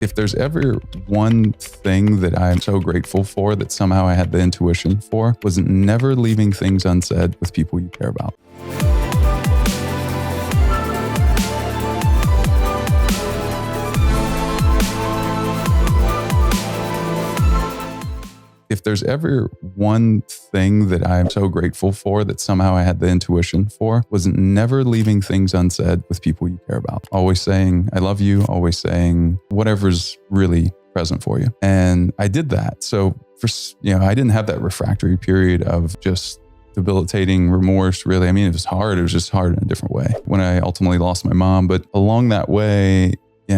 If there's ever one thing that I'm so grateful for that somehow I had the intuition for, was never leaving things unsaid with people you care about. If there's ever one thing that I'm so grateful for that somehow I had the intuition for, was never leaving things unsaid with people you care about. Always saying, I love you, always saying whatever's really present for you. And I did that. So I didn't have that refractory period of just debilitating remorse, really. I mean, it was hard. It was just hard in a different way when I ultimately lost my mom. But along that way, we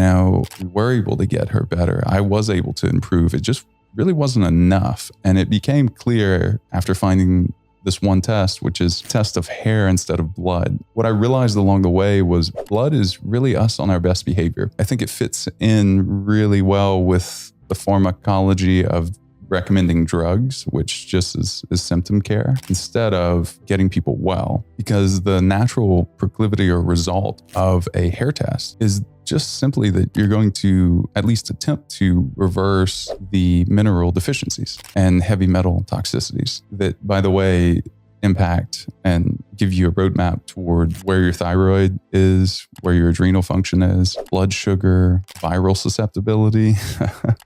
were able to get her better. I was able to improve. It just really wasn't enough. And it became clear after finding this one test, which is test of hair instead of blood. What I realized along the way was blood is really us on our best behavior. I think it fits in really well with the pharmacology of recommending drugs, which just is symptom care, instead of getting people well. Because the natural proclivity or result of a hair test is just simply that you're going to at least attempt to reverse the mineral deficiencies and heavy metal toxicities that, by the way, impact and give you a roadmap toward where your thyroid is, where your adrenal function is, blood sugar, viral susceptibility,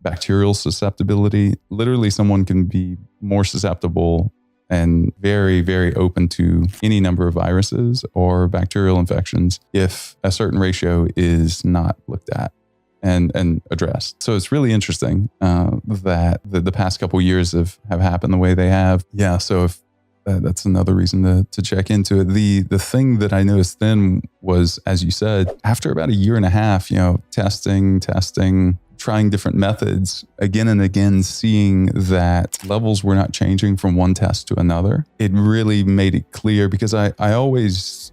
bacterial susceptibility. Literally, someone can be more susceptible and very, very open to any number of viruses or bacterial infections if a certain ratio is not looked at and addressed. So it's really interesting that the past couple of years have happened the way they have. Yeah, so if that's another reason to check into it. The thing that I noticed then was, as you said, after about a year and a half, testing, trying different methods again and again, seeing that levels were not changing from one test to another. It really made it clear because I always,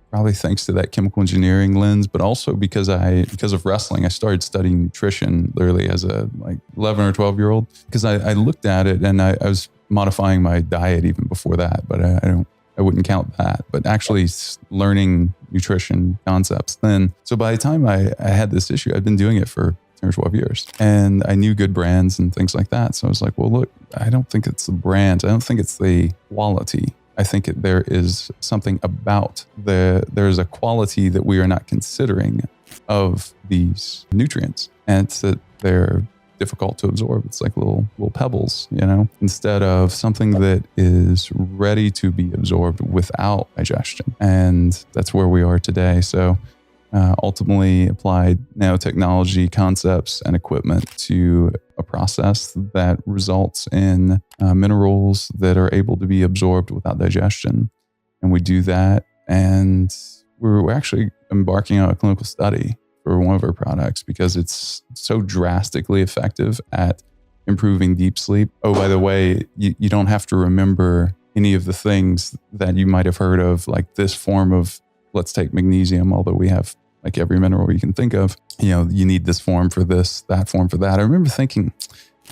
probably thanks to that chemical engineering lens, but also because of wrestling, I started studying nutrition literally as a 11 or 12-year-old, because I looked at it and I was modifying my diet even before that, but I wouldn't count that, but actually learning nutrition concepts then. So by the time I had this issue, I'd been doing it for 10 or 12 years and I knew good brands and things like that. So I was like, well, look, I don't think it's the brand. I don't think it's the quality. I think there is something about there's a quality that we are not considering of these nutrients. And it's that they're difficult to absorb. It's like little pebbles, instead of something that is ready to be absorbed without digestion. And that's where we are today. So ultimately applied nanotechnology concepts and equipment to a process that results in minerals that are able to be absorbed without digestion. And we do that. And we're actually embarking on a clinical study for one of our products because it's so drastically effective at improving deep sleep. Oh, by the way, you don't have to remember any of the things that you might have heard of, like this form of, let's take magnesium, although we have like every mineral you can think of, you need this form for this, that form for that. I remember thinking,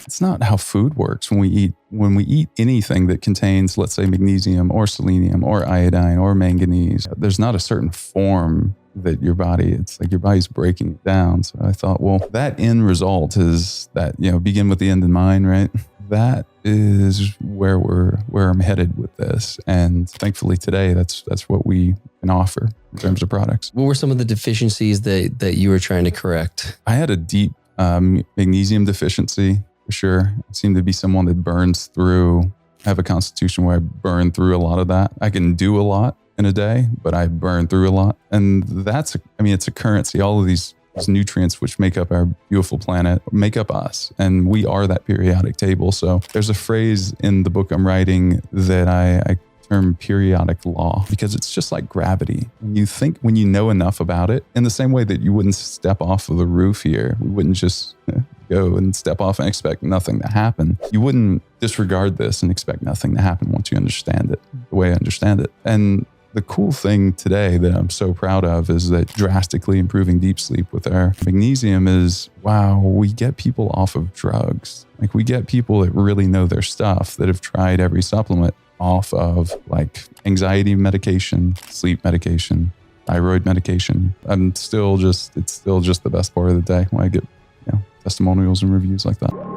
it's not how food works when we eat anything that contains, let's say, magnesium or selenium or iodine or manganese. There's not a certain form that it's like your body's breaking it down. So I thought, well, that end result is that, begin with the end in mind, right? That is where I'm headed with this. And thankfully today, that's what we can offer in terms of products. What were some of the deficiencies that you were trying to correct? I had a deep magnesium deficiency for sure. I seem to be someone that burns through. I have a constitution where I burn through a lot of that. I can do a lot in a day, but I burn through a lot. And it's a currency. All of these nutrients which make up our beautiful planet, make up us. And we are that periodic table. So there's a phrase in the book I'm writing that I term periodic law, because it's just like gravity. When you know enough about it, in the same way that you wouldn't step off of the roof here, we wouldn't just go and step off and expect nothing to happen. You wouldn't disregard this and expect nothing to happen once you understand it the way I understand it. And the cool thing today that I'm so proud of is that drastically improving deep sleep with our magnesium is, wow, we get people off of drugs. Like we get people that really know their stuff, that have tried every supplement off of like anxiety medication, sleep medication, thyroid medication. It's still just the best part of the day when I get testimonials and reviews like that.